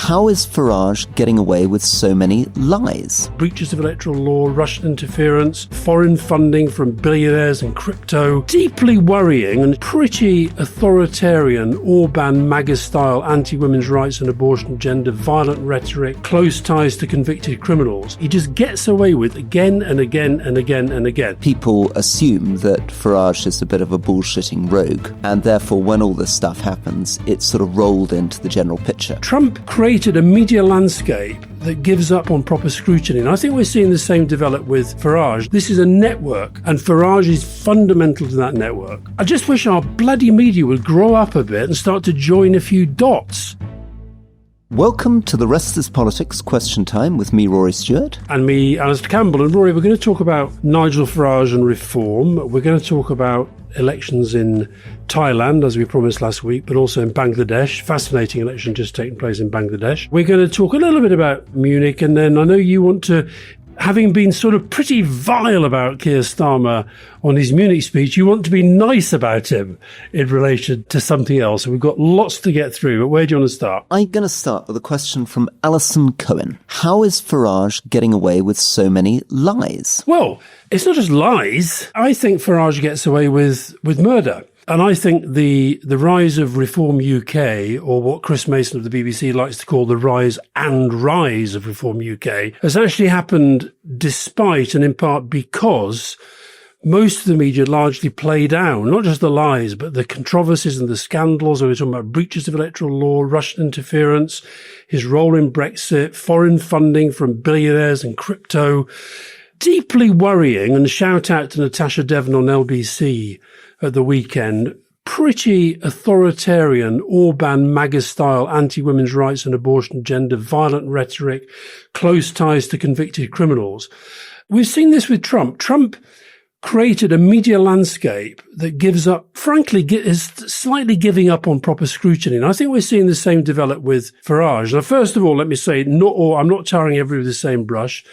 How is Farage getting away with so many lies? Breaches of electoral law, Russian interference, foreign funding from billionaires and crypto. Deeply worrying and pretty authoritarian Orban MAGA-style anti-women's rights and abortion agenda, violent rhetoric, close ties to convicted criminals. He just gets away with again and again and again and again. People assume that Farage is a bit of a bullshitting rogue, and therefore when all this stuff happens, it's sort of rolled into the general picture. Trump created a media landscape that gives up on proper scrutiny. And I think we're seeing the same develop with Farage. This is a network, and Farage is fundamental to that network. I just wish our bloody media would grow up a bit and start to join a few dots. Welcome to the Rest is Politics Question Time with me, Rory Stewart. And me, Alastair Campbell. And Rory, we're going to talk about Nigel Farage and reform. We're going to talk about elections in Thailand, as we promised last week, but also in Bangladesh. Fascinating election just taking place in Bangladesh. We're going to talk a little bit about Munich, and then I know you want to, having been sort of pretty vile about Keir Starmer on his Munich speech, you want to be nice about him in relation to something else. So we've got lots to get through, but where do you want to start? I'm going to start with a question from Alison Cohen. How is Farage getting away with so many lies? Well, it's not just lies. I think Farage gets away with murder. And I think the rise of Reform UK, or what Chris Mason of the BBC likes to call the rise of Reform UK, has actually happened despite and in part because most of the media largely play down, not just the lies, but the controversies and the scandals. We're talking about breaches of electoral law, Russian interference, his role in Brexit, foreign funding from billionaires and crypto. Deeply worrying, and shout out to Natasha Devon on LBC at the weekend, pretty authoritarian Orban MAGA-style anti-women's rights and abortion agenda, violent rhetoric, close ties to convicted criminals. We've seen this with Trump. Trump created a media landscape that gives up, frankly, is slightly giving up on proper scrutiny. And I think we're seeing the same develop with Farage. Now, first of all, let me say, I'm not tarring everybody with the same brush.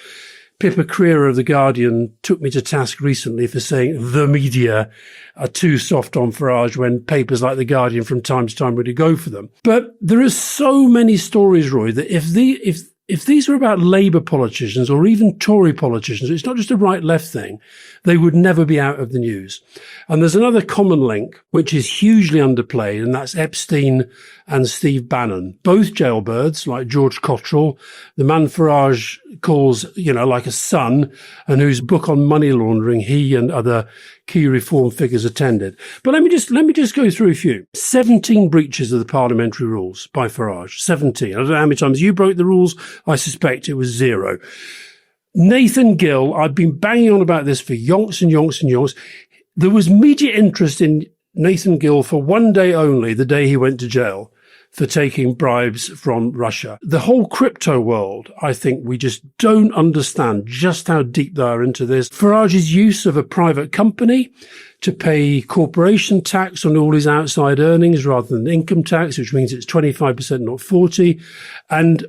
Pippa Crerar of The Guardian took me to task recently for saying the media are too soft on Farage when papers like The Guardian from time to time really go for them. But there are so many stories, Roy, that if these were about Labour politicians or even Tory politicians, it's not just a right-left thing, they would never be out of the news. And there's another common link, which is hugely underplayed, and that's Epstein and Steve Bannon, both jailbirds like George Cottrell, the man Farage calls, like a son, and whose book on money laundering he and other key reform figures attended. But let me just go through a few. 17 breaches of the parliamentary rules by Farage. 17. I don't know how many times you broke the rules. I suspect it was 0. Nathan Gill, I've been banging on about this for yonks and yonks and yonks. There was media interest in Nathan Gill for one day only, the day he went to jail for taking bribes from Russia. The whole crypto world, I think we just don't understand just how deep they are into this. Farage's use of a private company to pay corporation tax on all his outside earnings rather than income tax, which means it's 25%, not 40%. And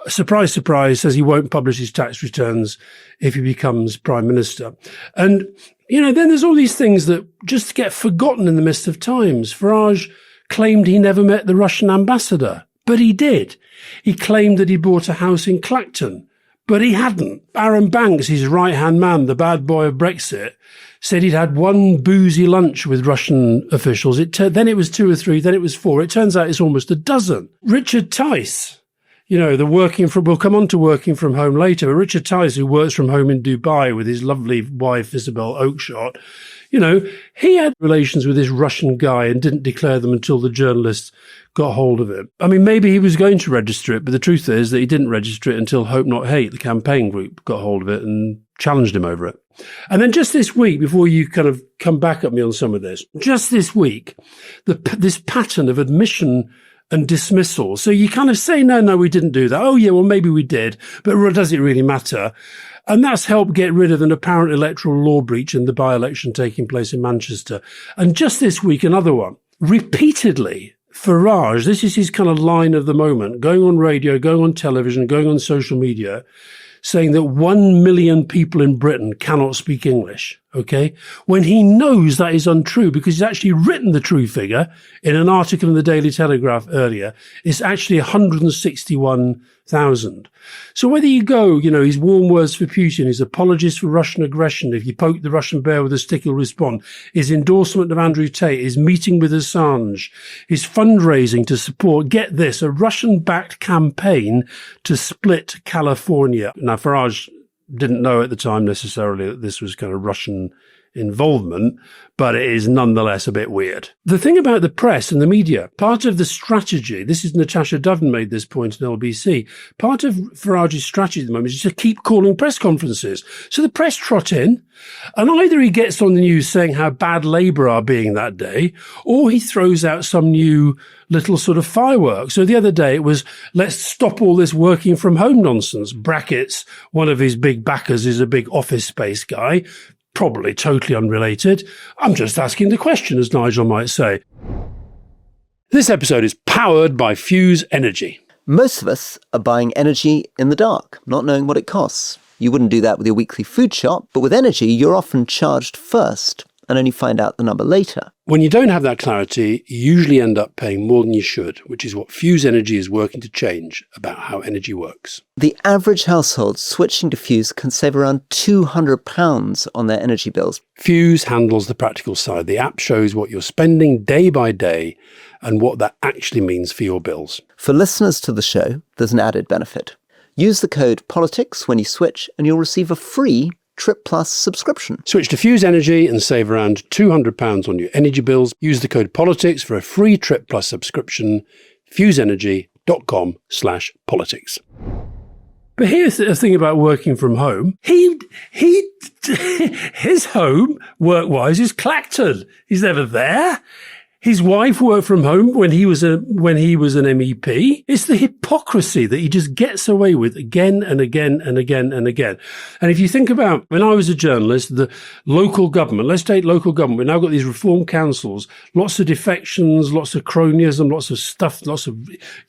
surprise, surprise, says he won't publish his tax returns if he becomes prime minister. And, then there's all these things that just get forgotten in the midst of times. Farage claimed he never met the Russian ambassador, but he did. He claimed that he bought a house in Clacton, but he hadn't. Aaron Banks, his right-hand man, the bad boy of Brexit, said he'd had one boozy lunch with Russian officials. Then it was 2 or 3, then it was 4. It turns out it's almost a dozen. Richard Tice, we'll come on to working from home later, but Richard Tice, who works from home in Dubai with his lovely wife, Isabel Oakeshott, he had relations with this Russian guy and didn't declare them until the journalists got hold of it. I mean, maybe he was going to register it, but the truth is that he didn't register it until Hope Not Hate, the campaign group, got hold of it and challenged him over it. And then just this week, before you kind of come back at me on some of this, just this week, this pattern of admission and dismissal. So you kind of say, no, we didn't do that. Oh, yeah, well, maybe we did, but does it really matter? And that's helped get rid of an apparent electoral law breach in the by-election taking place in Manchester. And just this week, another one. Repeatedly, Farage, this is his kind of line of the moment, going on radio, going on television, going on social media, saying that 1 million people in Britain cannot speak English, okay? When he knows that is untrue because he's actually written the true figure in an article in the Daily Telegraph earlier. It's actually 161,000. So whether you go, his warm words for Putin, his apologies for Russian aggression, if you poke the Russian bear with a stick, he'll respond, his endorsement of Andrew Tate, his meeting with Assange, his fundraising to support, get this, a Russian-backed campaign to split California. Now, Farage didn't know at the time necessarily that this was kind of Russian involvement, but it is nonetheless a bit weird. The thing about the press and the media, part of the strategy, this is Natasha Doven made this point in LBC, part of Farage's strategy at the moment is to keep calling press conferences. So the press trot in, and either he gets on the news saying how bad Labour are being that day, or he throws out some new little sort of fireworks. So the other day it was, let's stop all this working from home nonsense. Brackets, one of his big backers is a big office space guy, probably totally unrelated. I'm just asking the question, as Nigel might say. This episode is powered by Fuse Energy. Most of us are buying energy in the dark, not knowing what it costs. You wouldn't do that with your weekly food shop, but with energy, you're often charged first and only find out the number later. When you don't have that clarity, you usually end up paying more than you should, which is what Fuse Energy is working to change about how energy works. The average household switching to Fuse can save around £200 on their energy bills. Fuse handles the practical side. The app shows what you're spending day by day and what that actually means for your bills. For listeners to the show, there's an added benefit. Use the code POLITICS when you switch and you'll receive a free Trip Plus subscription. Switch to Fuse Energy and save around £200 on your energy bills. Use the code POLITICS for a free Trip Plus subscription. FuseEnergy.com/politics. But here's the thing about working from home. His home, work-wise, is Clacton. He's never there. His wife worked from home when he was an MEP. It's the hypocrisy that he just gets away with again and again and again and again. And if you think about when I was a journalist, the local government, let's take local government. We've now got these reform councils, lots of defections, lots of cronyism, lots of stuff, lots of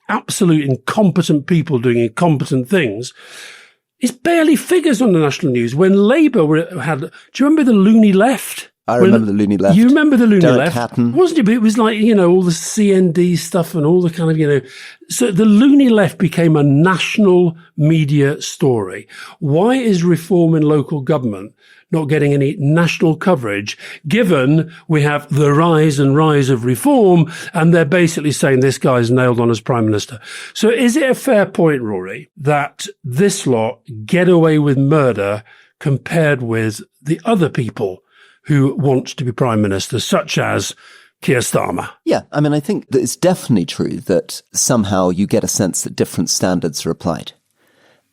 absolute incompetent people doing incompetent things. It's barely figures on the national news. When Labour do you remember the loony left? I remember the loony left. You remember the loony Derek left? Hatton. Wasn't it? But it was like, all the CND stuff and all the kind of, So the loony left became a national media story. Why is reform in local government not getting any national coverage, given we have the rise and rise of reform, and they're basically saying this guy's nailed on as Prime Minister? So is it a fair point, Rory, that this lot get away with murder compared with the other people who want to be Prime Minister, such as Keir Starmer? Yeah, I think that it's definitely true that somehow you get a sense that different standards are applied.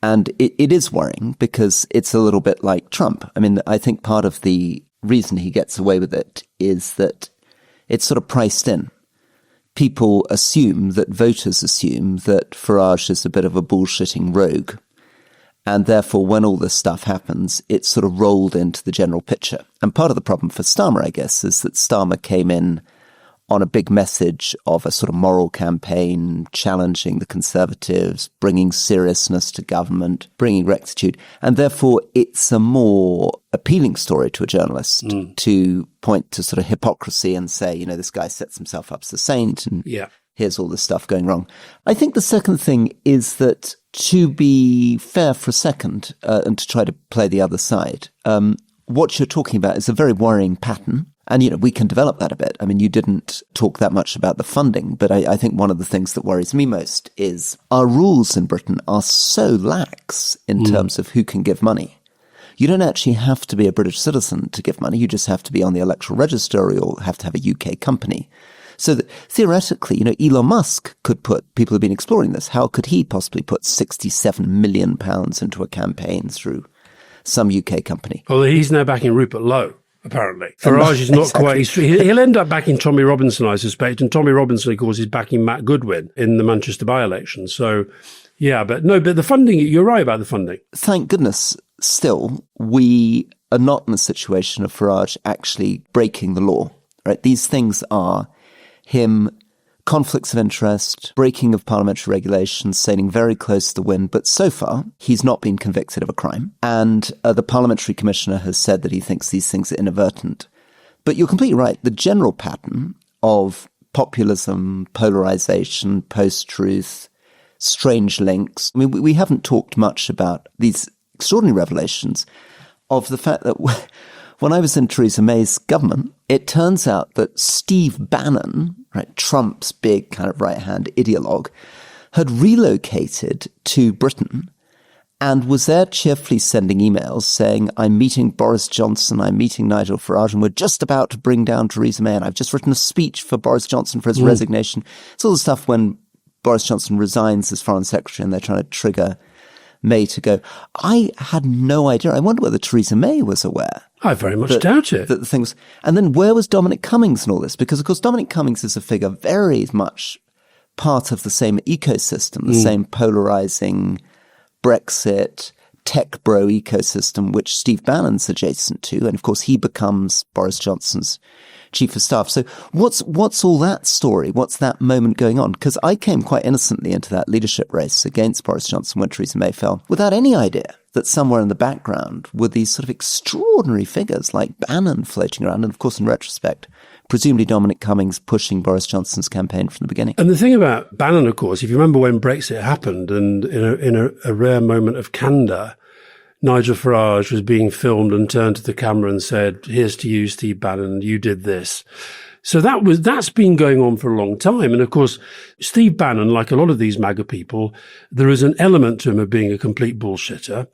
And it is worrying because it's a little bit like Trump. I think part of the reason he gets away with it is that it's sort of priced in. People voters assume that Farage is a bit of a bullshitting rogue. And therefore, when all this stuff happens, it's sort of rolled into the general picture. And part of the problem for Starmer, I guess, is that Starmer came in on a big message of a sort of moral campaign, challenging the Conservatives, bringing seriousness to government, bringing rectitude. And therefore, it's a more appealing story to a journalist to point to sort of hypocrisy and say, this guy sets himself up as a saint and here's all this stuff going wrong. I think the second thing is that, to be fair for a second, and to try to play the other side, what you're talking about is a very worrying pattern. And, we can develop that a bit. You didn't talk that much about the funding, but I think one of the things that worries me most is our rules in Britain are so lax in terms of who can give money. You don't actually have to be a British citizen to give money. You just have to be on the electoral register, or you'll have to have a UK company. So that theoretically, Elon Musk could people have been exploring this. How could he possibly put £67 million into a campaign through some UK company? Well, he's now backing Rupert Lowe, apparently. Farage is not quite... He'll end up backing Tommy Robinson, I suspect. And Tommy Robinson, of course, is backing Matt Goodwin in the Manchester by-election. So, but the funding, you're right about the funding. Thank goodness, still, we are not in a situation of Farage actually breaking the law. Right? These things are him conflicts of interest, breaking of parliamentary regulations, sailing very close to the wind. But so far, he's not been convicted of a crime. And the parliamentary commissioner has said that he thinks these things are inadvertent. But you're completely right. The general pattern of populism, polarization, post-truth, strange links. I mean, we haven't talked much about these extraordinary revelations of the fact that when I was in Theresa May's government, it turns out that Steve Bannon, right, Trump's big kind of right-hand ideologue, had relocated to Britain and was there cheerfully sending emails saying, I'm meeting Boris Johnson, I'm meeting Nigel Farage, and we're just about to bring down Theresa May, and I've just written a speech for Boris Johnson for his resignation. It's all the stuff when Boris Johnson resigns as foreign secretary and they're trying to trigger May to go. I had no idea. I wonder whether Theresa May was aware. I very much doubt it. That the thing was, and then where was Dominic Cummings in all this? Because, of course, Dominic Cummings is a figure very much part of the same ecosystem, the same polarizing Brexit, tech bro ecosystem, which Steve Bannon's adjacent to. And, of course, he becomes Boris Johnson's chief of staff. So what's all that story? What's that moment going on? Because I came quite innocently into that leadership race against Boris Johnson when Theresa May fell, without any idea that somewhere in the background were these sort of extraordinary figures like Bannon floating around. And of course, in retrospect, presumably Dominic Cummings pushing Boris Johnson's campaign from the beginning. And the thing about Bannon, of course, if you remember when Brexit happened and in a rare moment of candor, Nigel Farage was being filmed and turned to the camera and said, here's to you, Steve Bannon, you did this. So that's been going on for a long time. And of course, Steve Bannon, like a lot of these MAGA people, there is an element to him of being a complete bullshitter.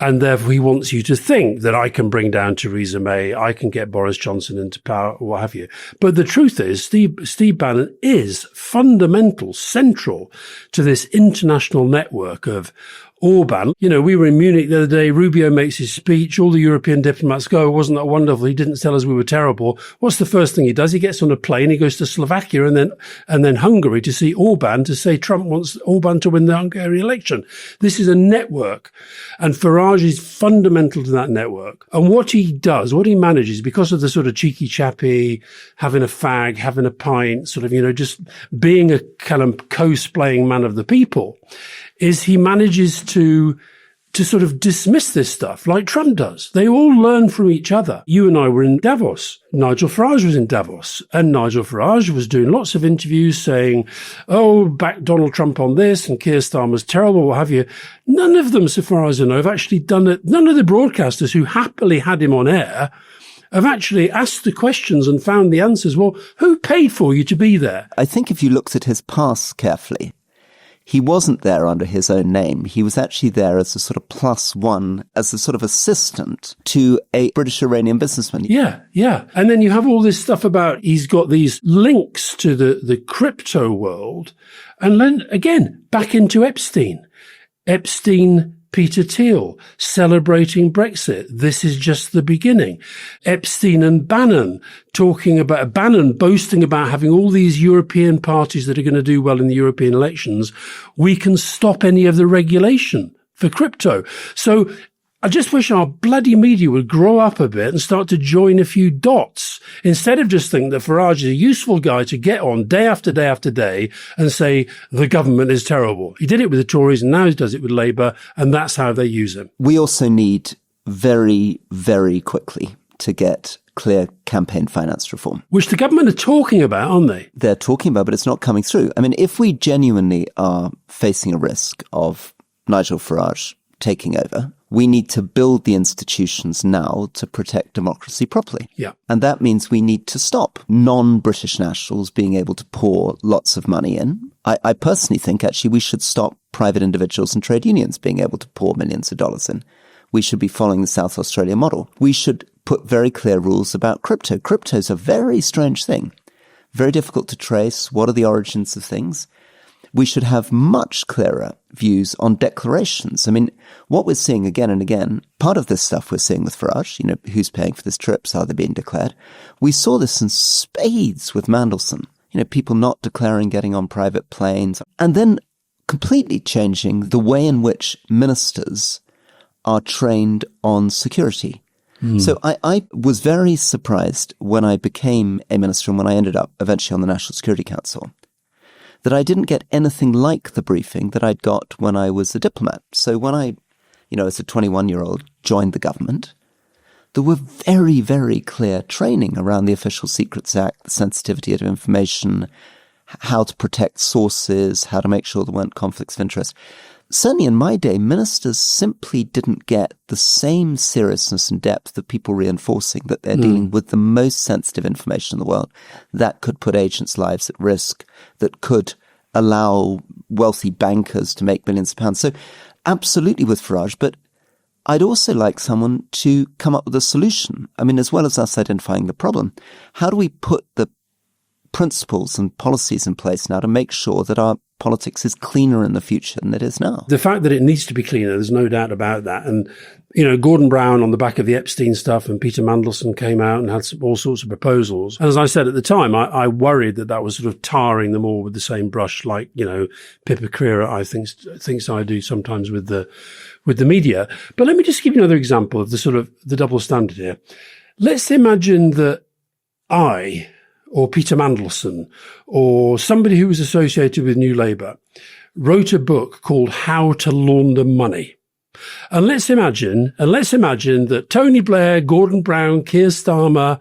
And therefore he wants you to think that I can bring down Theresa May, I can get Boris Johnson into power, or what have you. But the truth is, Steve Bannon is fundamental, central to this international network of Orban. You know, we were in Munich the other day, Rubio makes his speech, all the European diplomats go, wasn't that wonderful? He didn't tell us we were terrible. What's the first thing he does? He gets on a plane, he goes to Slovakia and then Hungary to see Orban, to say Trump wants Orban to win the Hungary election. This is a network, and Farage is fundamental to that network. And what he does, what he manages, because of the sort of cheeky chappy, having a fag, having a pint, sort of, you know, just being a kind of cosplaying man of the people, is he manages to sort of dismiss this stuff like Trump does. They all learn from each other. You and I were in Davos. Nigel Farage was in Davos, and Nigel Farage was doing lots of interviews saying, oh, back Donald Trump on this, and Keir Starmer's terrible, what have you. None of them, so far as I know, have actually done it. None of the broadcasters who happily had him on air have actually asked the questions and found the answers. Well, who paid for you to be there? I think if you looked at his past carefully, he wasn't there under his own name. He was actually there as a sort of plus one, as a sort of assistant to a British-Iranian businessman. Yeah. And then you have all this stuff about he's got these links to the crypto world. And then, again, back into Epstein. Peter Thiel, celebrating Brexit. This is just the beginning. Epstein and Bannon boasting about having all these European parties that are going to do well in the European elections. We can stop any of the regulation for crypto. So I just wish our bloody media would grow up a bit and start to join a few dots instead of just thinking that Farage is a useful guy to get on day after day after day and say the government is terrible. He did it with the Tories and now he does it with Labour, and that's how they use him. We also need very, very quickly to get clear campaign finance reform. Which the government are talking about, aren't they? They're talking about, but it's not coming through. I mean, if we genuinely are facing a risk of Nigel Farage taking over, we need to build the institutions now to protect democracy properly. Yeah. And that means we need to stop non-British nationals being able to pour lots of money in. I personally think actually we should stop private individuals and trade unions being able to pour millions of dollars in. We should be following the South Australia model. We should put very clear rules about crypto. Crypto is a very strange thing. Very difficult to trace. What are the origins of things? We should have much clearer views on declarations. I mean, what we're seeing again and again, part of this stuff we're seeing with Farage, you know, who's paying for these trips, are they being declared? We saw this in spades with Mandelson, you know, people not declaring getting on private planes, and then completely changing the way in which ministers are trained on security. So I was very surprised when I became a minister and when I ended up eventually on the National Security Council, that I didn't get anything like the briefing that I'd got when I was a diplomat. So when I, as a 21-year-old, joined the government, there were very, very clear training around the Official Secrets Act, the sensitivity of information, how to protect sources, how to make sure there weren't conflicts of interest. Certainly in my day, ministers simply didn't get the same seriousness and depth of people reinforcing that they're dealing with the most sensitive information in the world that could put agents' lives at risk, that could allow wealthy bankers to make millions of pounds. So absolutely with Farage, but I'd also like someone to come up with a solution. I mean, as well as us identifying the problem, how do we put the principles and policies in place now to make sure that our politics is cleaner in the future than it is now? The fact that it needs to be cleaner, there's no doubt about that. And, Gordon Brown on the back of the Epstein stuff and Peter Mandelson came out and had all sorts of proposals. And as I said at the time, I worried that was sort of tarring them all with the same brush, like, Pippa Crerar, I think, thinks I do sometimes with the media. But let me just give you another example of the double standard here. Let's imagine that I, or Peter Mandelson, or somebody who was associated with New Labour, wrote a book called How to Launder Money. And let's imagine that Tony Blair, Gordon Brown, Keir Starmer,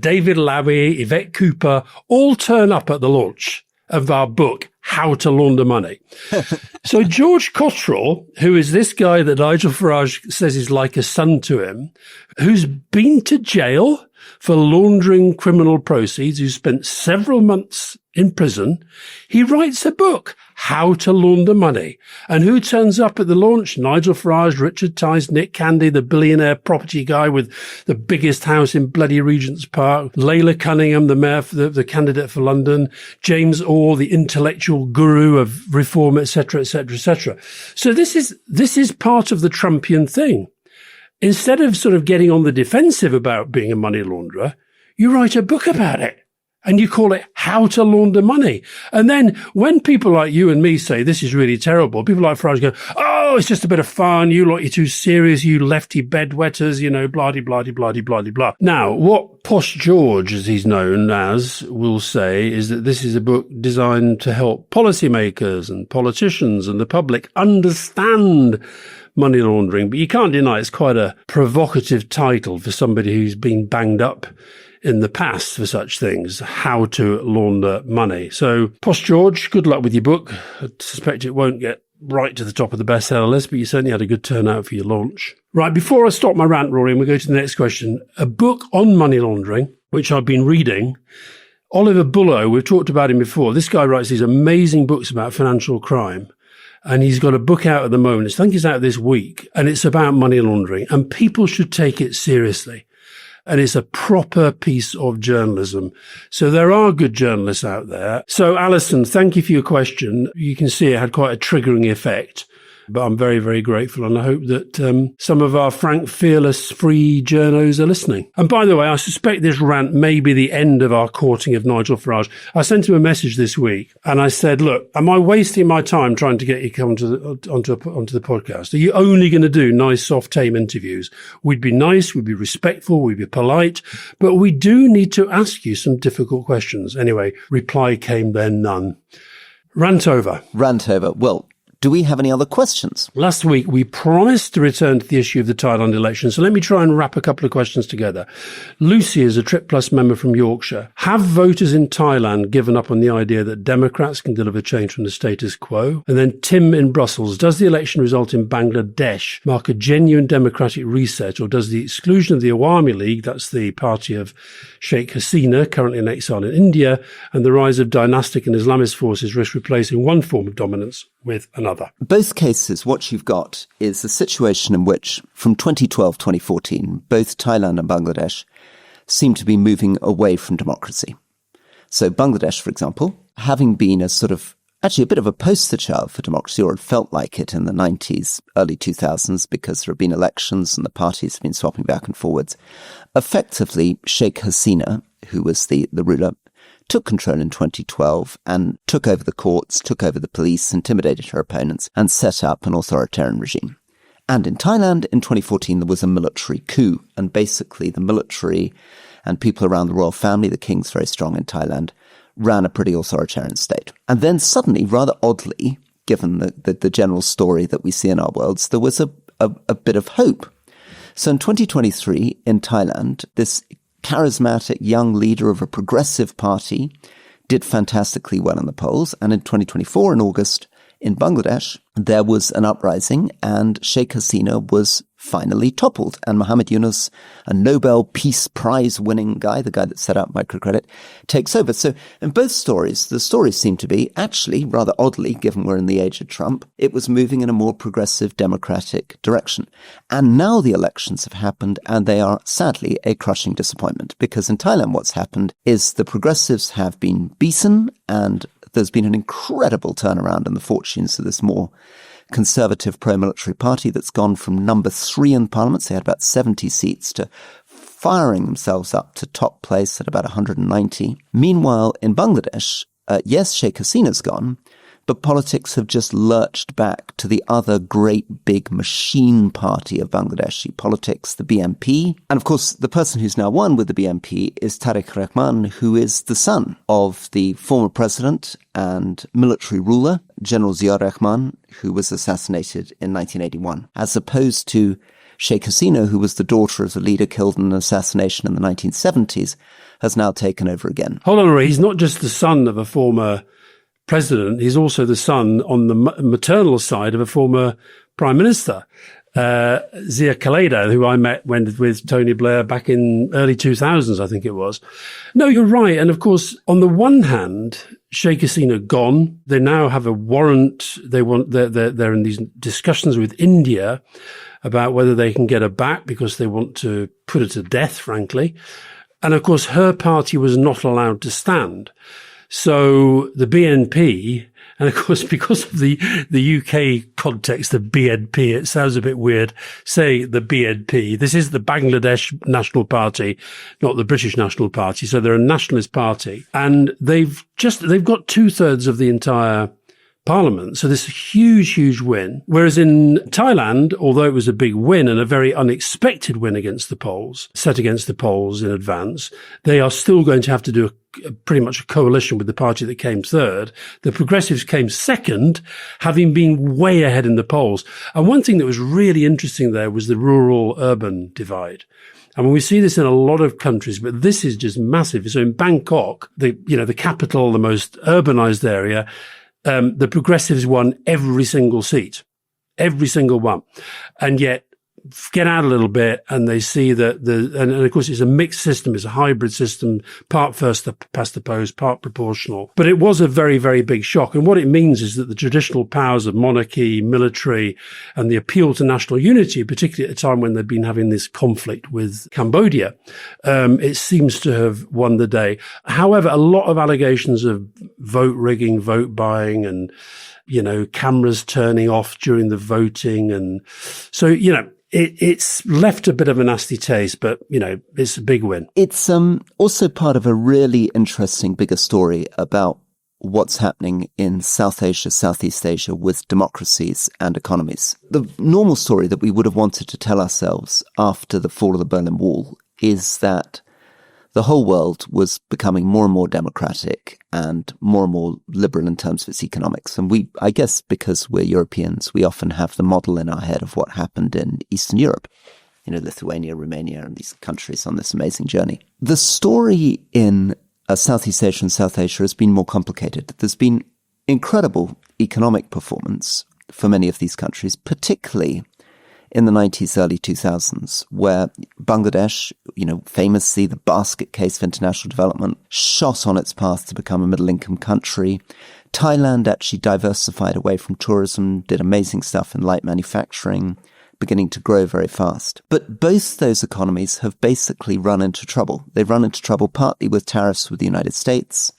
David Lowy, Yvette Cooper all turn up at the launch of our book, How to Launder Money. So George Cottrell, who is this guy that Nigel Farage says is like a son to him, who's been to jail for laundering criminal proceeds, who spent several months in prison, he writes a book, How to Launder Money. And who turns up at the launch? Nigel Farage, Richard Tice, Nick Candy, the billionaire property guy with the biggest house in bloody Regent's Park, Layla Cunningham, the mayor, the candidate for London, James Orr, the intellectual guru of reform, etc., etc., etc. So this is part of the Trumpian thing. Instead of sort of getting on the defensive about being a money launderer, you write a book about it and you call it How to Launder Money. And then when people like you and me say this is really terrible, people like Farage go, oh, it's just a bit of fun. You lot, you're too serious. You lefty bedwetters, blah-de-blah-de-blah-de-blah-de-blah. Now, what Posh George, as he's known as, will say is that this is a book designed to help policymakers and politicians and the public understand money laundering. But you can't deny it's quite a provocative title for somebody who's been banged up in the past for such things, How to Launder Money. So, Posh George, good luck with your book. I suspect it won't get right to the top of the bestseller list, but you certainly had a good turnout for your launch. Right, before I stop my rant, Rory, and we go to the next question, a book on money laundering, which I've been reading. Oliver Bullough, we've talked about him before. This guy writes these amazing books about financial crime. And he's got a book out at the moment. I think it's out this week, and it's about money laundering. And people should take it seriously. And it's a proper piece of journalism. So there are good journalists out there. So, Alison, thank you for your question. You can see it had quite a triggering effect. But I'm very, very grateful, and I hope that some of our frank, fearless, free journos are listening. And by the way, I suspect this rant may be the end of our courting of Nigel Farage. I sent him a message this week, and I said, look, am I wasting my time trying to get you onto the podcast? Are you only going to do nice, soft, tame interviews? We'd be nice, we'd be respectful, we'd be polite, but we do need to ask you some difficult questions. Anyway, reply came then, none. Rant over. Rant over. Well, do we have any other questions? Last week, we promised to return to the issue of the Thailand election, so let me try and wrap a couple of questions together. Lucy is a Trip Plus member from Yorkshire. Have voters in Thailand given up on the idea that Democrats can deliver change from the status quo? And then Tim in Brussels, does the election result in Bangladesh mark a genuine democratic reset, or does the exclusion of the Awami League, that's the party of Sheikh Hasina, currently in exile in India, and the rise of dynastic and Islamist forces risk replacing one form of dominance with another? Both cases, what you've got is a situation in which, from 2012-2014, both Thailand and Bangladesh seem to be moving away from democracy. So Bangladesh, for example, having been actually a bit of a poster child for democracy, or it felt like it in the 90s, early 2000s, because there have been elections and the parties have been swapping back and forwards. Effectively, Sheikh Hasina, who was the ruler, took control in 2012 and took over the courts, took over the police, intimidated her opponents, and set up an authoritarian regime. And in Thailand, in 2014, there was a military coup, and basically the military and people around the royal family, the king's very strong in Thailand, ran a pretty authoritarian state. And then suddenly, rather oddly, given the general story that we see in our worlds, there was a bit of hope. So in 2023 in Thailand, this charismatic young leader of a progressive party did fantastically well in the polls. And in 2024, in August, in Bangladesh, there was an uprising and Sheikh Hasina was finally toppled. And Muhammad Yunus, a Nobel Peace Prize winning guy, the guy that set up microcredit, takes over. So in both stories, the stories seem to be, actually, rather oddly, given we're in the age of Trump, it was moving in a more progressive democratic direction. And now the elections have happened and they are sadly a crushing disappointment, because in Thailand what's happened is the progressives have been beaten and there's been an incredible turnaround in the fortunes of this more conservative pro-military party that's gone from number 3 in parliament, they had about 70 seats, to firing themselves up to top place at about 190. Meanwhile, in Bangladesh, yes, Sheikh Hasina's gone, but politics have just lurched back to the other great big machine party of Bangladeshi politics, the BNP. And of course, the person who's now won with the BNP is Tariq Rahman, who is the son of the former president and military ruler, General Zia Rahman, who was assassinated in 1981, as opposed to Sheikh Hasina, who was the daughter of the leader killed in an assassination in the 1970s, has now taken over again. Hold on, Rory. He's not just the son of a former president, he's also the son on the maternal side of a former prime minister, Zia Khaleda, who I met with Tony Blair back in early 2000s, I think it was. No, you're right. And of course, on the one hand, Sheikh Hasina gone. They now have a warrant. They're in these discussions with India about whether they can get her back because they want to put her to death, frankly. And of course, her party was not allowed to stand. So the BNP, and of course, because of the UK context of BNP, it sounds a bit weird, say the BNP. This is the Bangladesh National Party, not the British National Party. So they're a nationalist party. And they've got 2/3 of the entire parliament. So this is a huge, huge win. Whereas in Thailand, although it was a big win and a very unexpected win set against the polls in advance, they are still going to have to do pretty much a coalition with the party that came third. The progressives came second, having been way ahead in the polls. And one thing that was really interesting there was the rural-urban divide. And when we see this in a lot of countries, but this is just massive. So in Bangkok, the capital, the most urbanized area, the progressives won every single seat, every single one. And yet get out a little bit and they see that and of course it's a mixed system, it's a hybrid system, part first past the post, part proportional. But it was a very, very big shock. And what it means is that the traditional powers of monarchy, military, and the appeal to national unity, particularly at a time when they've been having this conflict with Cambodia, it seems to have won the day. However, a lot of allegations of vote rigging, vote buying, and, cameras turning off during the voting. And so, it's left a bit of a nasty taste, but, it's a big win. It's also part of a really interesting bigger story about what's happening in South Asia, Southeast Asia with democracies and economies. The normal story that we would have wanted to tell ourselves after the fall of the Berlin Wall is that the whole world was becoming more and more democratic and more liberal in terms of its economics. And I guess because we're Europeans, we often have the model in our head of what happened in Eastern Europe, Lithuania, Romania, and these countries on this amazing journey. The story in Southeast Asia and South Asia has been more complicated. There's been incredible economic performance for many of these countries, particularly in the 90s, early 2000s, where Bangladesh, famously the basket case for international development, shot on its path to become a middle-income country. Thailand actually diversified away from tourism, did amazing stuff in light manufacturing, beginning to grow very fast. But both those economies have basically run into trouble. They've run into trouble partly with tariffs with the United States,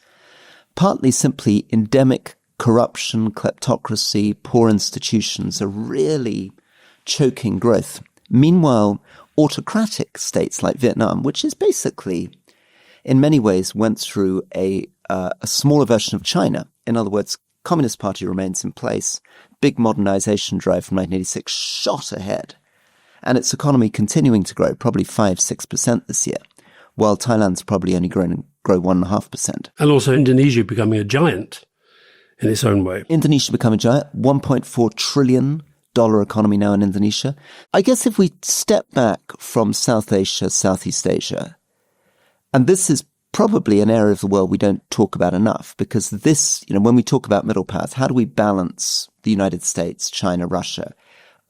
partly simply endemic corruption, kleptocracy, poor institutions are really choking growth. Meanwhile, autocratic states like Vietnam, which is basically, in many ways, went through a smaller version of China. In other words, Communist Party remains in place. Big modernization drive from 1986 shot ahead. And its economy continuing to grow, probably 5-6% this year. while Thailand's probably only grow 1.5%. And also Indonesia becoming a giant in its own way. Indonesia becoming a giant, $1.4 trillion economy now in Indonesia. I guess if we step back from South Asia, Southeast Asia, and this is probably an area of the world we don't talk about enough, because this, when we talk about middle powers, how do we balance the United States, China, Russia?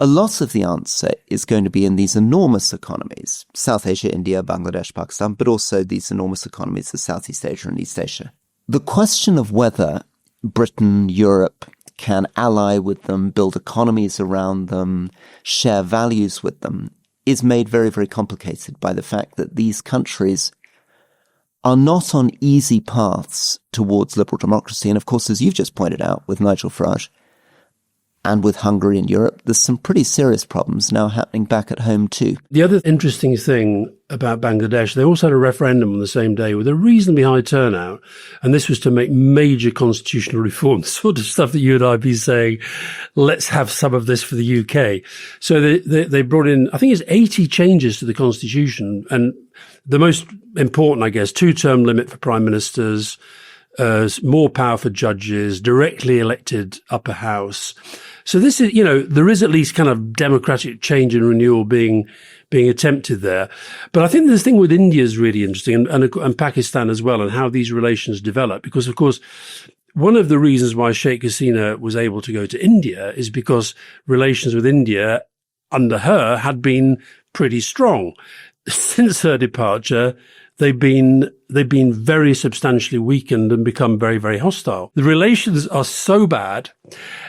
A lot of the answer is going to be in these enormous economies, South Asia, India, Bangladesh, Pakistan, but also these enormous economies of Southeast Asia and East Asia. The question of whether Britain, Europe can ally with them, build economies around them, share values with them, is made very, very complicated by the fact that these countries are not on easy paths towards liberal democracy. And of course, as you've just pointed out with Nigel Farage, and with Hungary in Europe, there's some pretty serious problems now happening back at home too. The other interesting thing about Bangladesh, they also had a referendum on the same day with a reasonably high turnout, and this was to make major constitutional reform, the sort of stuff that you and I have been saying, let's have some of this for the UK. So they brought in, I think it's 80 changes to the constitution, and the most important, I guess, 2-term limit for prime ministers, more power for judges, directly elected upper house. So this is, there is at least kind of democratic change and renewal being attempted there. But I think this thing with India is really interesting, and Pakistan as well, and how these relations develop. Because, of course, one of the reasons why Sheikh Hasina was able to go to India is because relations with India under her had been pretty strong. Since her departure, they've been very substantially weakened and become very, very hostile. The relations are so bad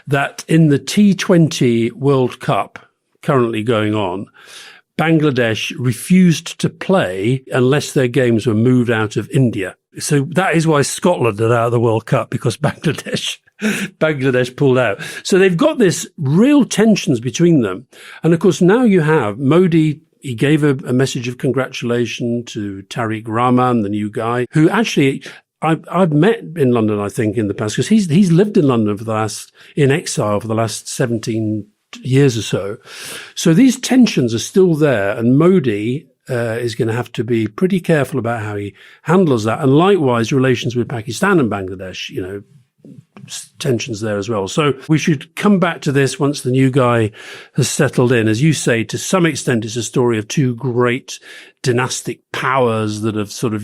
that in the T20 World Cup currently going on, Bangladesh refused to play unless their games were moved out of India. So that is why Scotland are out of the World Cup, because Bangladesh pulled out. So they've got this real tensions between them. And of course, now you have Modi. He gave a message of congratulation to Tariq Rahman, the new guy, who actually I've met in London, I think, in the past, because he's lived in London in exile for the last 17 years or so. So these tensions are still there, and Modi is going to have to be pretty careful about how he handles that. And likewise, relations with Pakistan and Bangladesh, tensions there as well. So we should come back to this once the new guy has settled in. As you say, to some extent, it's a story of two great dynastic powers that have sort of,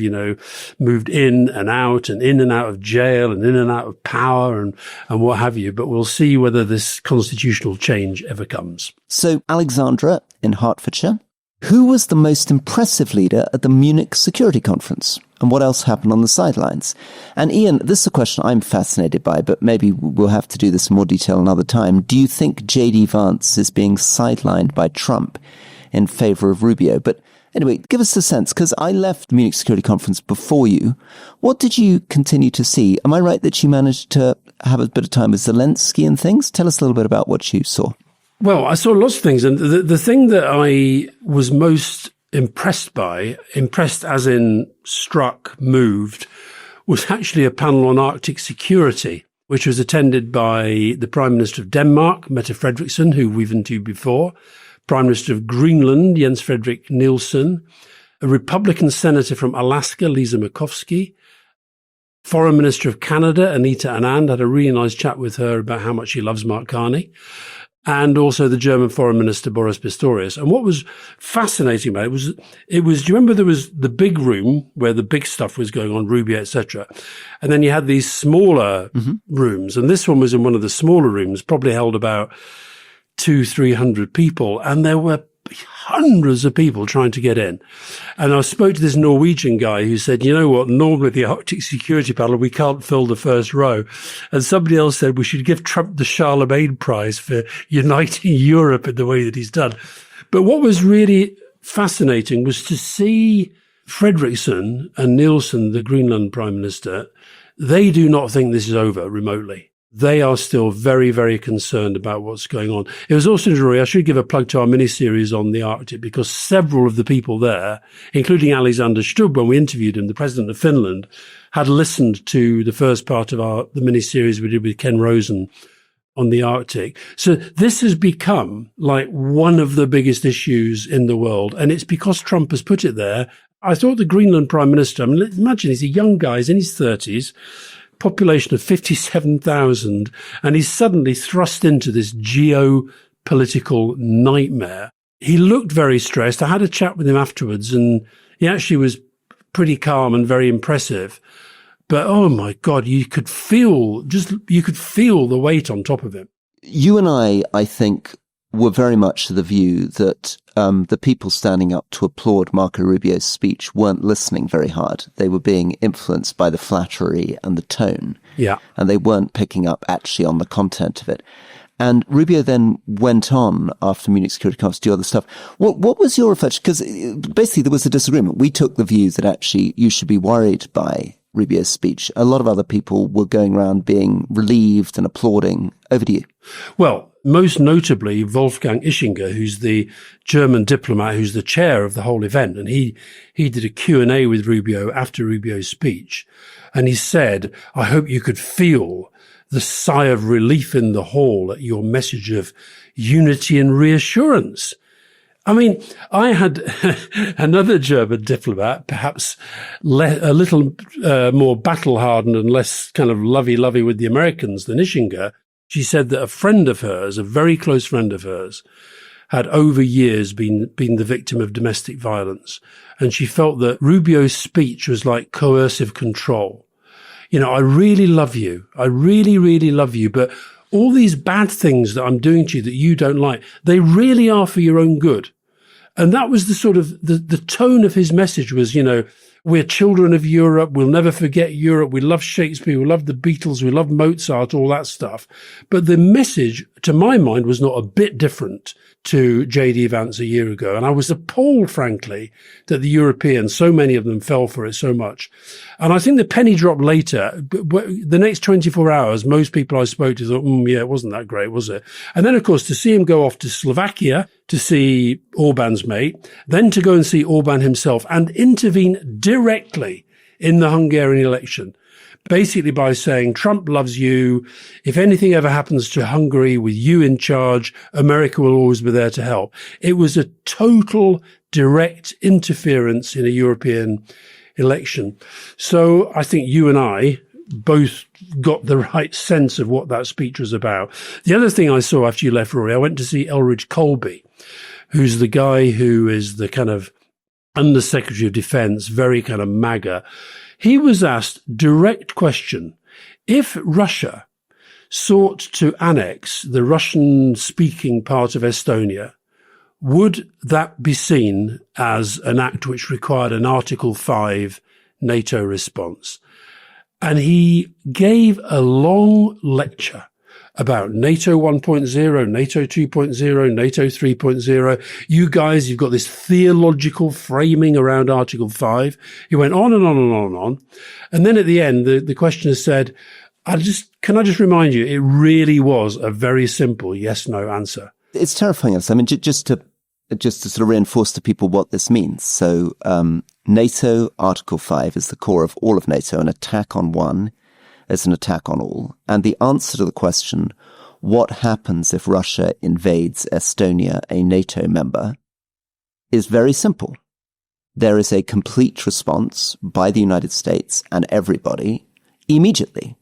moved in and out of jail and in and out of power and what have you. But we'll see whether this constitutional change ever comes. So Alexandra in Hertfordshire, who was the most impressive leader at the Munich Security Conference? And what else happened on the sidelines? And Ian, this is a question I'm fascinated by, but maybe we'll have to do this in more detail another time. Do you think J.D. Vance is being sidelined by Trump in favor of Rubio? But anyway, give us a sense, because I left the Munich Security Conference before you. What did you continue to see? Am I right that you managed to have a bit of time with Zelensky and things? Tell us a little bit about what you saw. Well, I saw lots of things. And the thing that I was most impressed as in struck, moved, was actually a panel on Arctic security, which was attended by the Prime Minister of Denmark, Mette Frederiksen, who we've interviewed before, Prime Minister of Greenland, Jens Frederik Nielsen, a Republican Senator from Alaska, Lisa Murkowski, Foreign Minister of Canada, Anita Anand, had a really nice chat with her about how much she loves Mark Carney, and also the German Foreign Minister, Boris Pistorius. And what was fascinating about it was, do you remember there was the big room where the big stuff was going on, Rubio, etc. And then you had these smaller rooms. And this one was in one of the smaller rooms, probably held about 200-300 people. And there were hundreds of people trying to get in. And I spoke to this Norwegian guy who said, you know what, normally the Arctic Security Panel, we can't fill the first row. And somebody else said we should give Trump the Charlemagne Prize for uniting Europe in the way that he's done. But what was really fascinating was to see Frederiksen and Nielsen, the Greenland Prime Minister. They do not think this is over remotely. They are still very, very concerned about what's going on. It was also, Rory, I should give a plug to our mini-series on the Arctic, because several of the people there, including Alexander Stubb, when we interviewed him, the president of Finland, had listened to the first part of the mini-series we did with Ken Rosen on the Arctic. So this has become like one of the biggest issues in the world. And it's because Trump has put it there. I thought the Greenland Prime Minister, I mean, imagine he's a young guy, he's in his 30s, population of 57,000, and he's suddenly thrust into this geopolitical nightmare. He looked very stressed. I had a chat with him afterwards, and he actually was pretty calm and very impressive. But, oh my God, you could feel the weight on top of him. You and I think, were very much of the view that the people standing up to applaud Marco Rubio's speech weren't listening very hard. They were being influenced by the flattery and the tone. Yeah. And they weren't picking up actually on the content of it. And Rubio then went on after Munich Security Conference to do other stuff. What was your reflection? Because basically there was a disagreement. We took the view that actually you should be worried by Rubio's speech. A lot of other people were going around being relieved and applauding. Over to you. Well, most notably Wolfgang Ischinger, who's the German diplomat, who's the chair of the whole event. And he did a Q&A with Rubio after Rubio's speech. And he said, I hope you could feel the sigh of relief in the hall at your message of unity and reassurance. I mean, I had another German diplomat, perhaps a little more battle-hardened and less kind of lovey-lovey with the Americans than Ischinger. She said that a friend of hers, a very close friend of hers, had over years been the victim of domestic violence. And she felt that Rubio's speech was like coercive control. You know, I really love you. I really, really love you. But all these bad things that I'm doing to you that you don't like, they really are for your own good. And that was the sort of the tone of his message was, you know, we're children of Europe. We'll never forget Europe. We love Shakespeare. We love the Beatles. We love Mozart, all that stuff. But the message, to my mind, was not a bit different to J.D. Vance a year ago. And I was appalled, frankly, that the Europeans, so many of them fell for it so much. And I think the penny dropped later. The next 24 hours, most people I spoke to thought, yeah, it wasn't that great, was it? And then, of course, to see him go off to Slovakia to see Orban's mate, then to go and see Orban himself and intervene directly in the Hungarian election, basically by saying, Trump loves you. If anything ever happens to Hungary with you in charge, America will always be there to help. It was a total direct interference in a European election. So I think you and I both got the right sense of what that speech was about. The other thing I saw after you left, Rory, I went to see Elridge Colby, who's the guy who is the kind of Undersecretary of Defense, very kind of MAGA. He was asked direct question. If Russia sought to annex the Russian-speaking part of Estonia, would that be seen as an act which required an Article 5 NATO response? And he gave a long lecture about NATO 1.0, NATO 2.0, NATO 3.0. You guys, you've got this theological framing around Article 5. He went on and on and on and on. And then at the end, the questioner said, can I just remind you, it really was a very simple yes-no answer. It's terrifying. I mean, just to sort of reinforce to people what this means. So, NATO Article 5 is the core of all of NATO. An attack on one is an attack on all. And the answer to the question, what happens if Russia invades Estonia, a NATO member, is very simple. There is a complete response by the United States and everybody immediately.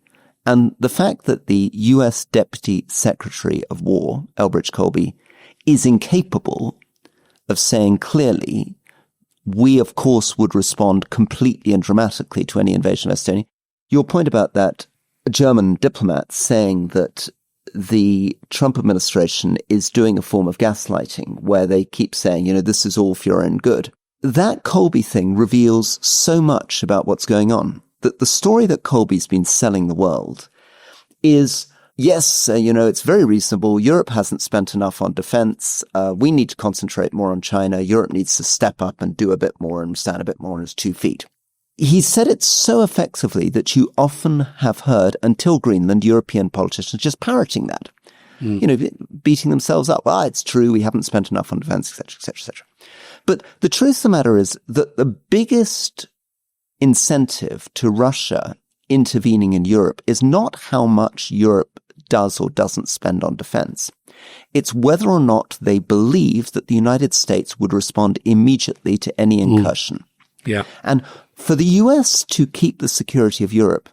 And the fact that the US Deputy Secretary of War, Elbridge Colby, is incapable of saying clearly, we of course would respond completely and dramatically to any invasion of Estonia. Your point about that German diplomat saying that the Trump administration is doing a form of gaslighting where they keep saying, you know, this is all for your own good. That Colby thing reveals so much about what's going on. That the story that Colby's been selling the world is, yes, you know, it's very reasonable. Europe hasn't spent enough on defense. We need to concentrate more on China. Europe needs to step up and do a bit more and stand a bit more on its 2 feet. He said it so effectively that you often have heard, until Greenland, European politicians just parroting that. You know, beating themselves up. Well, it's true, we haven't spent enough on defense, etc., etc., etc. But the truth of the matter is that the biggest incentive to Russia intervening in Europe is not how much Europe does or doesn't spend on defense. It's whether or not they believe that the United States would respond immediately to any incursion. Yeah. And for the US to keep the security of Europe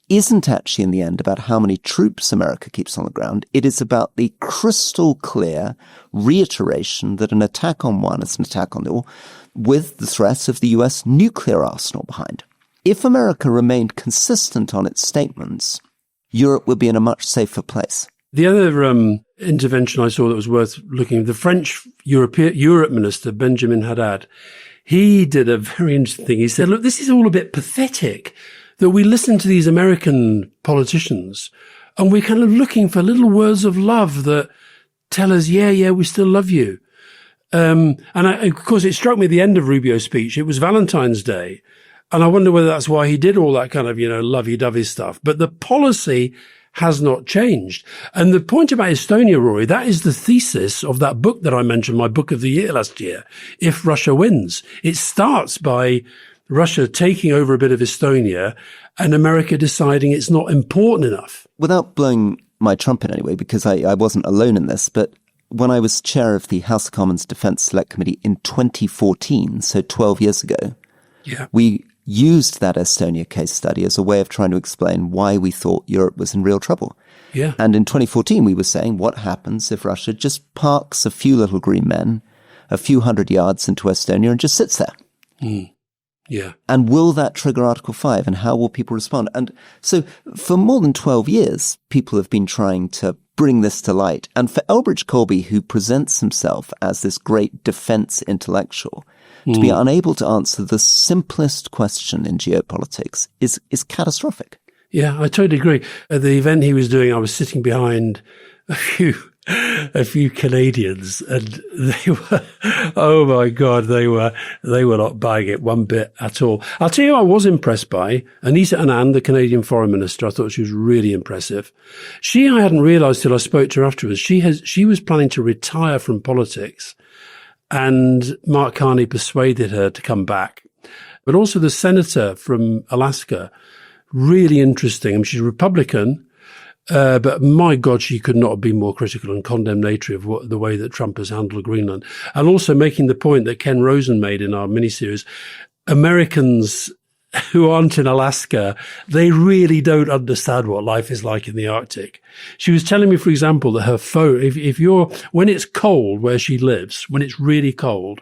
isn't actually in the end about how many troops America keeps on the ground. It is about the crystal clear reiteration that an attack on one is an attack on the all, with the threat of the US nuclear arsenal behind. If America remained consistent on its statements, Europe would be in a much safer place. The other intervention I saw that was worth looking at, the French Europe Minister, Benjamin Haddad, he did a very interesting thing. He said, look, this is all a bit pathetic that we listen to these American politicians and we're kind of looking for little words of love that tell us, yeah, we still love you. Of course, it struck me at the end of Rubio's speech. It was Valentine's Day. And I wonder whether that's why he did all that kind of, lovey-dovey stuff. But the policy has not changed. And the point about Estonia, Rory, that is the thesis of that book that I mentioned, my book of the year last year, If Russia Wins. It starts by Russia taking over a bit of Estonia and America deciding it's not important enough. Without blowing my trumpet anyway, because I wasn't alone in this, but when I was chair of the House of Commons Defence Select Committee in 2014, so 12 years ago, we used that Estonia case study as a way of trying to explain why we thought Europe was in real trouble. Yeah. And in 2014, we were saying, what happens if Russia just parks a few little green men a few hundred yards into Estonia and just sits there? Mm. Yeah. And will that trigger Article 5? And how will people respond? And so for more than 12 years, people have been trying to bring this to light. And for Elbridge Colby, who presents himself as this great defense intellectual, to be unable to answer the simplest question in geopolitics is catastrophic. Yeah, I totally agree. At the event he was doing, I was sitting behind a few Canadians, and they were, oh my God, they were not buying it one bit at all. I'll tell you who I was impressed by, Anita Anand, the Canadian Foreign Minister. I thought she was really impressive. I hadn't realized till I spoke to her afterwards, she was planning to retire from politics. And Mark Carney persuaded her to come back. But also the senator from Alaska, really interesting. I mean, she's a Republican, but my God, she could not have been more critical and condemnatory of the way that Trump has handled Greenland. And also making the point that Ken Rosen made in our miniseries, Americans who aren't in Alaska, they really don't understand what life is like in the Arctic. She was telling me, for example, that her phone, when it's cold where she lives, when it's really cold,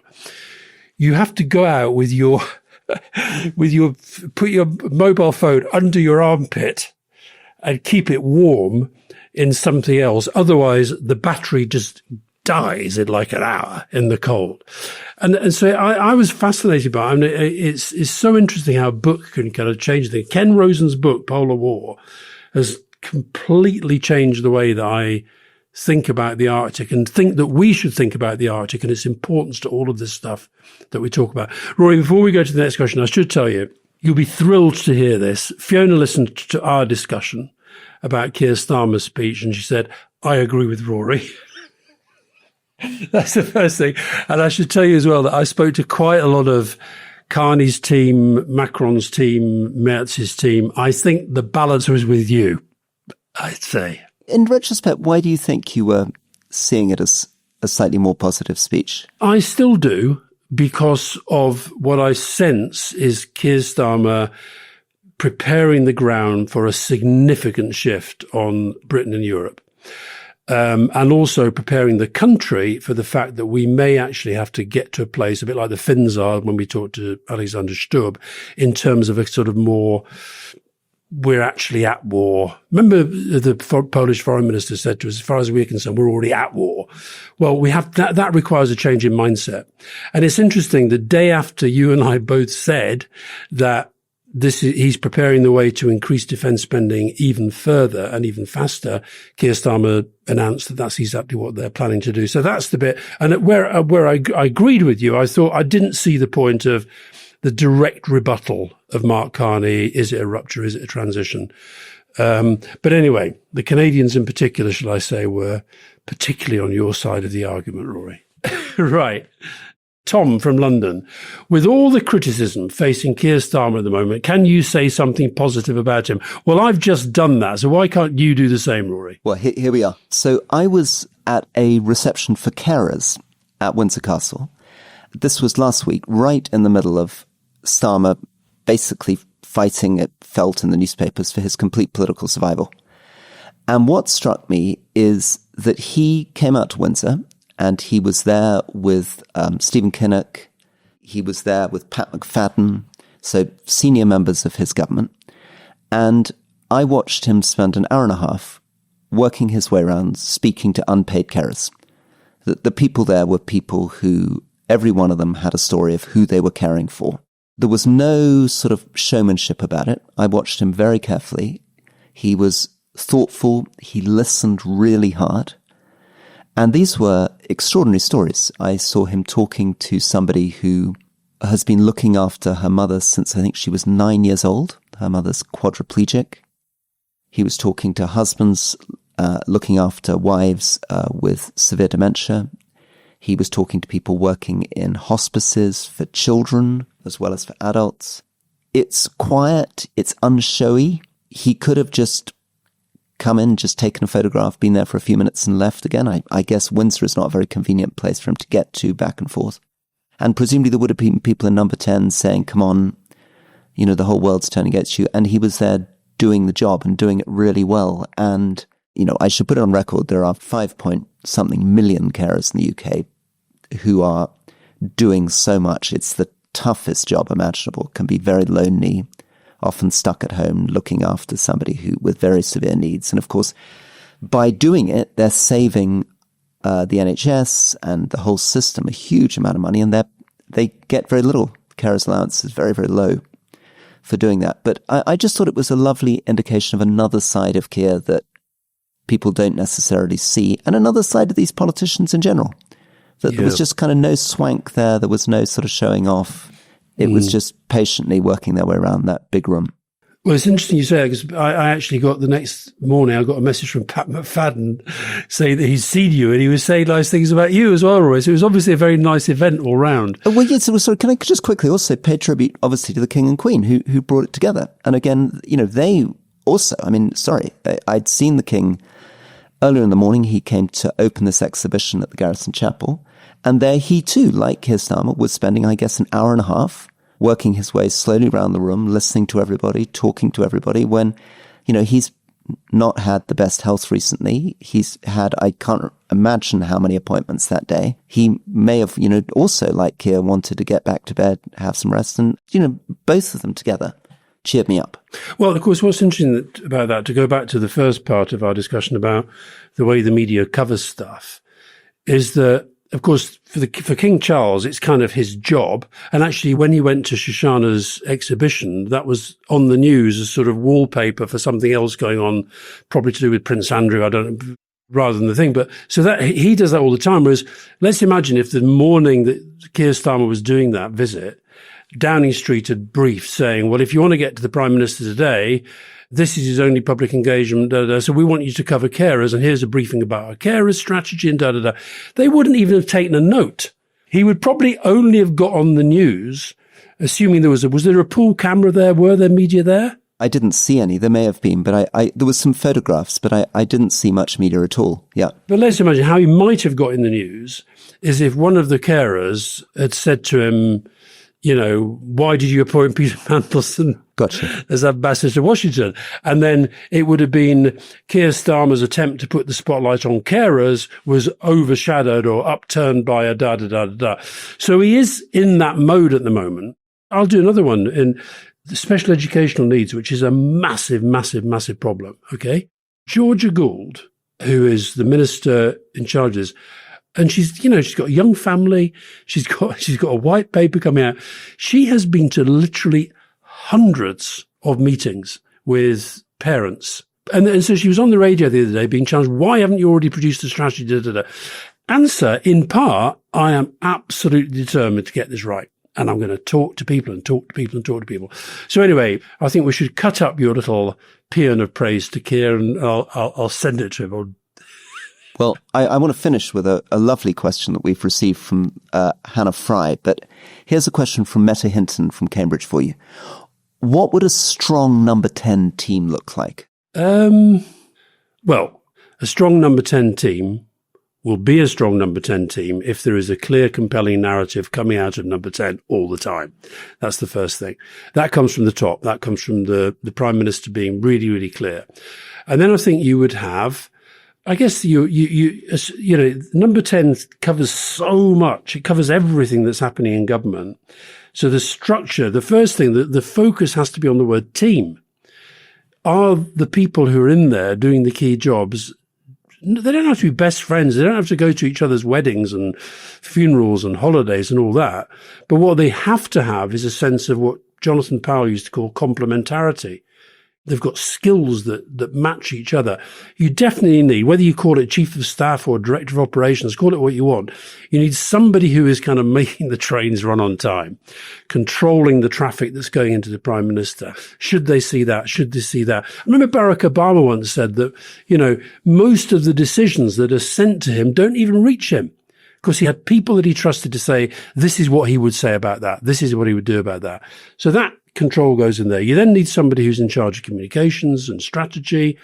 you have to go out put your mobile phone under your armpit and keep it warm in something else. Otherwise, the battery just dies in like an hour in the cold. And so I was fascinated by it. I mean, it's so interesting how a book can kind of change things. Ken Rosen's book, Polar War, has completely changed the way that I think about the Arctic and think that we should think about the Arctic and its importance to all of this stuff that we talk about. Rory, before we go to the next question, I should tell you, you'll be thrilled to hear this. Fiona listened to our discussion about Keir Starmer's speech and she said, I agree with Rory. That's the first thing. And I should tell you as well that I spoke to quite a lot of Carney's team, Macron's team, Merz's team. I think the balance was with you, I'd say. In retrospect, why do you think you were seeing it as a slightly more positive speech? I still do, because of what I sense is Keir Starmer preparing the ground for a significant shift on Britain and Europe. And also preparing the country for the fact that we may actually have to get to a place, a bit like the Finns are when we talked to Alexander Stubb, in terms of a sort of more, we're actually at war. Remember the Polish foreign minister said to us, as far as we're concerned, we're already at war. Well, we have that requires a change in mindset. And it's interesting, the day after you and I both said that he's preparing the way to increase defence spending even further and even faster, Keir Starmer announced that that's exactly what they're planning to do. So that's the bit. And where I agreed with you, I thought I didn't see the point of the direct rebuttal of Mark Carney. Is it a rupture? Is it a transition? But anyway, the Canadians in particular, shall I say, were particularly on your side of the argument, Rory. Right. Tom from London, with all the criticism facing Keir Starmer at the moment, can you say something positive about him? Well, I've just done that, so why can't you do the same, Rory? Well, here we are. So I was at a reception for carers at Windsor Castle. This was last week, right in the middle of Starmer basically fighting, it felt in the newspapers, for his complete political survival. And what struck me is that he came out to Windsor and he was there with Stephen Kinnock. He was there with Pat McFadden, so senior members of his government. And I watched him spend an hour and a half working his way around, speaking to unpaid carers. The people there were people who, every one of them had a story of who they were caring for. There was no sort of showmanship about it. I watched him very carefully. He was thoughtful. He listened really hard. And these were extraordinary stories. I saw him talking to somebody who has been looking after her mother since I think she was 9 years old. Her mother's quadriplegic. He was talking to husbands looking after wives with severe dementia. He was talking to people working in hospices for children as well as for adults. It's quiet. It's unshowy. He could have just come in, just taken a photograph, been there for a few minutes and left again. I guess Windsor is not a very convenient place for him to get to back and forth. And presumably there would have been people in Number 10 saying, come on, you know, the whole world's turning against you. And he was there doing the job and doing it really well. And, you know, I should put it on record, there are 5-point-something million carers in the UK who are doing so much. It's the toughest job imaginable. It can be very lonely, often stuck at home looking after somebody who with very severe needs. And of course, by doing it, they're saving the NHS and the whole system a huge amount of money, and they get very little. Carers' allowance is very, very low for doing that. But I just thought it was a lovely indication of another side of Keir that people don't necessarily see, and another side of these politicians in general. That there was just kind of no swank there. There was no sort of showing off. It was just patiently working their way around that big room. Well, it's interesting you say that, because I actually got the next morning, I got a message from Pat McFadden saying that he's seen you and he was saying nice things about you as well, Roy. So it was obviously a very nice event all round. Well, yes, it was. Sorry, can I just quickly also pay tribute, obviously, to the King and Queen who brought it together. And again, you know, they also, I'd seen the King earlier in the morning. He came to open this exhibition at the Garrison Chapel. And there he too, like Keir Starmer, was spending, I guess, an hour and a half working his way slowly around the room, listening to everybody, talking to everybody, when, you know, he's not had the best health recently. He's had, I can't imagine how many appointments that day. He may have, you know, also, like Keir, wanted to get back to bed, have some rest, and, you know, both of them together cheered me up. Well, of course, what's interesting about that, to go back to the first part of our discussion about the way the media covers stuff, is that, of course, for King Charles, it's kind of his job. And actually, when he went to Shoshana's exhibition, that was on the news as sort of wallpaper for something else going on, probably to do with Prince Andrew, I don't know, rather than the thing. But so that he does that all the time. Whereas let's imagine if the morning that Keir Starmer was doing that visit, Downing Street had briefed saying, well, if you want to get to the Prime Minister today, this is his only public engagement, so we want you to cover carers, and here's a briefing about our carers strategy, and da-da-da. They wouldn't even have taken a note. He would probably only have got on the news, assuming was there a pool camera there? Were there media there? I didn't see any. There may have been, but there was some photographs, but I didn't see much media at all. Yeah. But let's imagine how he might have got in the news is if one of the carers had said to him, you know, why did you appoint Peter Mandelson as ambassador to Washington? And then it would have been Keir Starmer's attempt to put the spotlight on carers was overshadowed or upturned by a da-da-da-da-da. So he is in that mode at the moment. I'll do another one in the special educational needs, which is a massive, massive, massive problem, okay? Georgia Gould, who is the minister in charge of this, and she's got a young family. She's got a white paper coming out. She has been to literally hundreds of meetings with parents. And so she was on the radio the other day being challenged, why haven't you already produced a strategy? Da, da, da. Answer, in part, I am absolutely determined to get this right. And I'm going to talk to people and talk to people and talk to people. So anyway, I think we should cut up your little paean of praise to Keir, and I'll send it to him. Well, I want to finish with a lovely question that we've received from Hannah Fry, but here's a question from Meta Hinton from Cambridge for you. What would a strong number 10 team look like? Well, a strong number 10 team will be a strong number 10 team if there is a clear, compelling narrative coming out of number 10 all the time. That's the first thing. That comes from the top. That comes from the Prime Minister being really, really clear. And then I think you would have, I guess you know, number 10 covers so much. It covers everything that's happening in government. So the structure, the first thing, the focus has to be on the word team. Are the people who are in there doing the key jobs, they don't have to be best friends. They don't have to go to each other's weddings and funerals and holidays and all that. But what they have to have is a sense of what Jonathan Powell used to call complementarity. They've got skills that match each other. You definitely need, whether you call it chief of staff or director of operations, call it what you want. You need somebody who is kind of making the trains run on time, controlling the traffic that's going into the Prime Minister. Should they see that? Should they see that? I remember Barack Obama once said that, you know, most of the decisions that are sent to him don't even reach him, because he had people that he trusted to say, this is what he would say about that. This is what he would do about that. So that control goes in there. You then need somebody who's in charge of communications and strategy.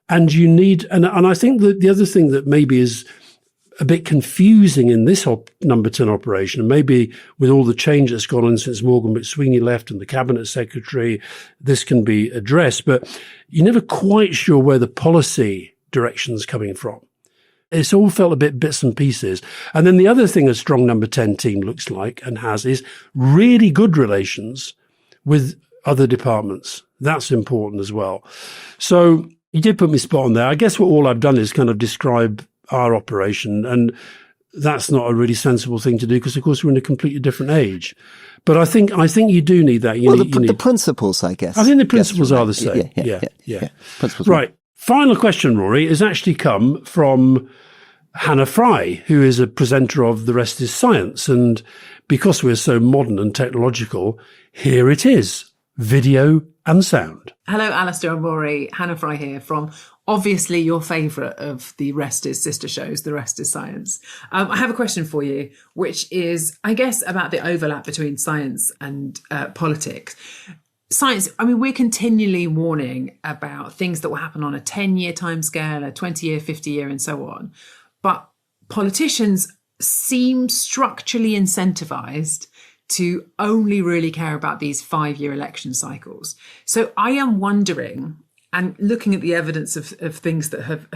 And you need, and I think that the other thing that maybe is a bit confusing in this number 10 operation, and maybe with all the change that's gone on since Morgan McSweeney left and the cabinet secretary, this can be addressed, but you're never quite sure where the policy direction's coming from. It's all felt a bit bits and pieces. And then the other thing a strong number 10 team looks like and has is really good relations with other departments. That's important as well. So you did put me spot on there. I guess what all I've done is kind of describe our operation, and that's not a really sensible thing to do because, of course, we're in a completely different age. But I think you do need that. The principles, I guess. I think the principles are the same. Yeah. Principles. Right. Final question, Rory, has actually come from Hannah Fry, who is a presenter of The Rest is Science. And because we're so modern and technological, here it is, video and sound. Hello, Alastair and Rory. Hannah Fry here from obviously your favourite of the Rest is sister shows, The Rest is Science. I have a question for you, which is, I guess, about the overlap between science and politics. Science, I mean, we're continually warning about things that will happen on a 10-year timescale, a 20-year, 50-year, and so on. But politicians seem structurally incentivized to only really care about these 5-year election cycles. So I am wondering, and looking at the evidence of things that have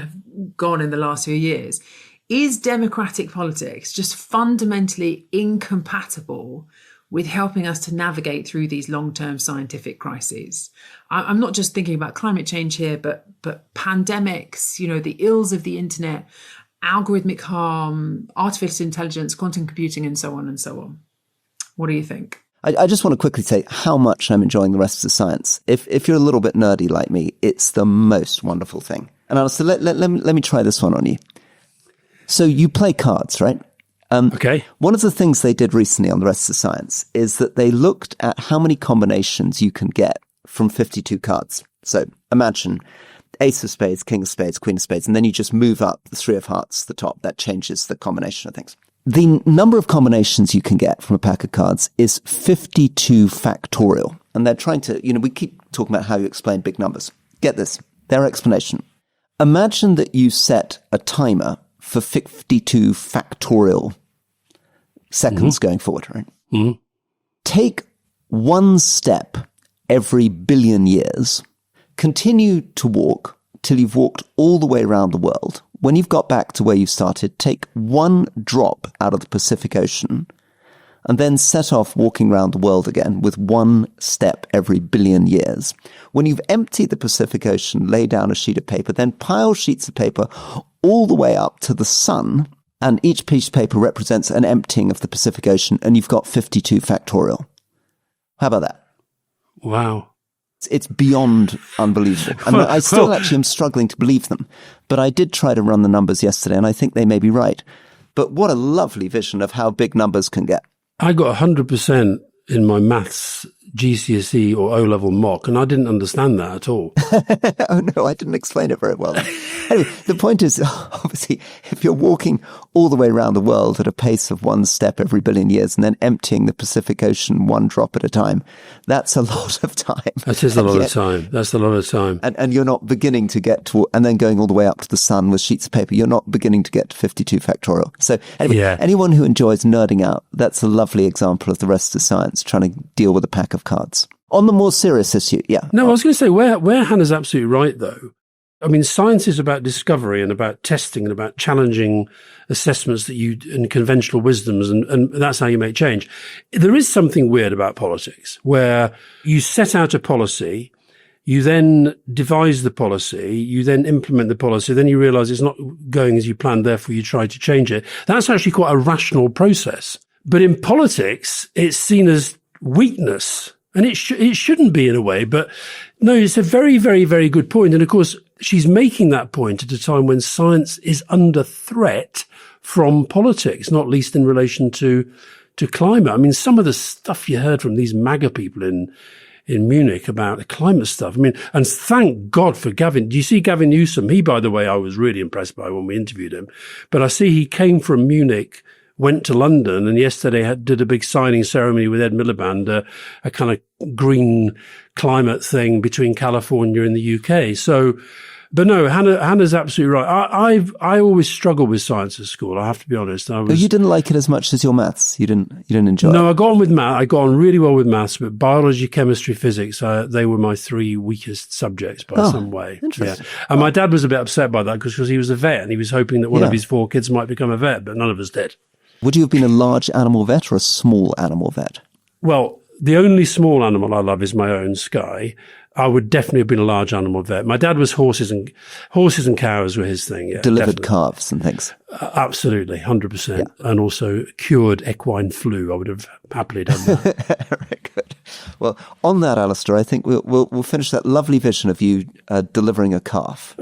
gone in the last few years, is democratic politics just fundamentally incompatible with helping us to navigate through these long-term scientific crises? I'm not just thinking about climate change here, but pandemics, you know, the ills of the internet, algorithmic harm, artificial intelligence, quantum computing, and so on and so on. What do you think? I just want to quickly say how much I'm enjoying The Rest of Science. If you're a little bit nerdy like me, it's the most wonderful thing. And Alistair, let me try this one on you. So you play cards, right? Okay. One of the things they did recently on The Rest of Science is that they looked at how many combinations you can get from 52 cards. So imagine Ace of Spades, King of Spades, Queen of Spades, and then you just move up the Three of Hearts, the top. That changes the combination of things. The number of combinations you can get from a pack of cards is 52 factorial. And they're trying to, we keep talking about how you explain big numbers. Get this, their explanation. Imagine that you set a timer for 52 factorial seconds going forward, right? Mm-hmm. Take one step every billion years, continue to walk till you've walked all the way around the world. When you've got back to where you started, take one drop out of the Pacific Ocean and then set off walking around the world again with one step every billion years. When you've emptied the Pacific Ocean, lay down a sheet of paper, then pile sheets of paper all the way up to the sun, and each piece of paper represents an emptying of the Pacific Ocean, and you've got 52 factorial. How about that? Wow. It's beyond unbelievable. And I still actually am struggling to believe them. But I did try to run the numbers yesterday, and I think they may be right. But what a lovely vision of how big numbers can get. I got 100% in my maths GCSE or O-level mock, and I didn't understand that at all. Oh, no, I didn't explain it very well. Anyway, the point is, obviously, if you're walking all the way around the world at a pace of one step every billion years and then emptying the Pacific Ocean one drop at a time, that's a lot of time. That is a lot of time. That's a lot of time. And you're not beginning to get to, and then going all the way up to the sun with sheets of paper, you're not beginning to get to 52 factorial. So anyway, anyone who enjoys nerding out, that's a lovely example of the rest of science trying to deal with a pack of cards. On the more serious issue, yeah. No, I was going to say, where Hannah's absolutely right, though. I mean, science is about discovery and about testing and about challenging assessments and conventional wisdoms, and that's how you make change. There is something weird about politics, where you set out a policy, you then devise the policy, you then implement the policy, then you realize it's not going as you planned, therefore you try to change it. That's actually quite a rational process. But in politics, it's seen as weakness. And it shouldn't be in a way, but no, it's a very, very, very good point. And of course, she's making that point at a time when science is under threat from politics, not least in relation to climate. I mean, some of the stuff you heard from these MAGA people in Munich about the climate stuff. I mean, and thank God for Gavin. Do you see Gavin Newsom? He, by the way, I was really impressed by when we interviewed him, but I see he came from Munich, went to London, and yesterday did a big signing ceremony with Ed Miliband, a kind of green climate thing between California and the UK. So, but no, Hannah's absolutely right. I always struggled with science at school. I have to be honest. You didn't like it as much as your maths. You didn't enjoy it. No, I got on with math. I got on really well with maths, but biology, chemistry, physics, they were my three weakest subjects by some way. Interesting. Yeah. And my dad was a bit upset by that because he was a vet and he was hoping that one of his 4 kids might become a vet, but none of us did. Would you have been a large animal vet or a small animal vet? Well, the only small animal I love is my own Sky. I would definitely have been a large animal vet. My dad was horses and cows were his thing. Yeah, delivered definitely. calves and things. Absolutely, 100%. Yeah. And also cured equine flu. I would have happily done that. Very good. Well, on that, Alastair, I think we'll finish that lovely vision of you delivering a calf.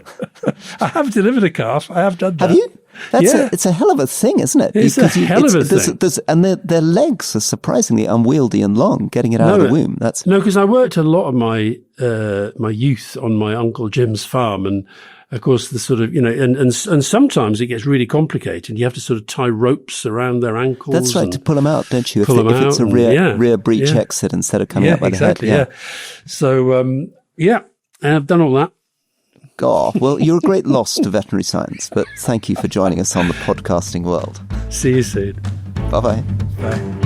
I have delivered a calf. I have done that. Have you? It's a hell of a thing, isn't it? It's a hell of a thing. And their legs are surprisingly unwieldy and long, getting it out of the womb. No, because I worked a lot of my youth on my Uncle Jim's farm, and of course the sort of, and sometimes it gets really complicated. You have to sort of tie ropes around their ankles. That's right, to pull them out, don't you? If it's a rear breech exit instead of coming out by the head. Yeah. So, I've done all that. Oh, well, you're a great loss to veterinary science, but thank you for joining us on the podcasting world. See you soon. Bye-bye. Bye.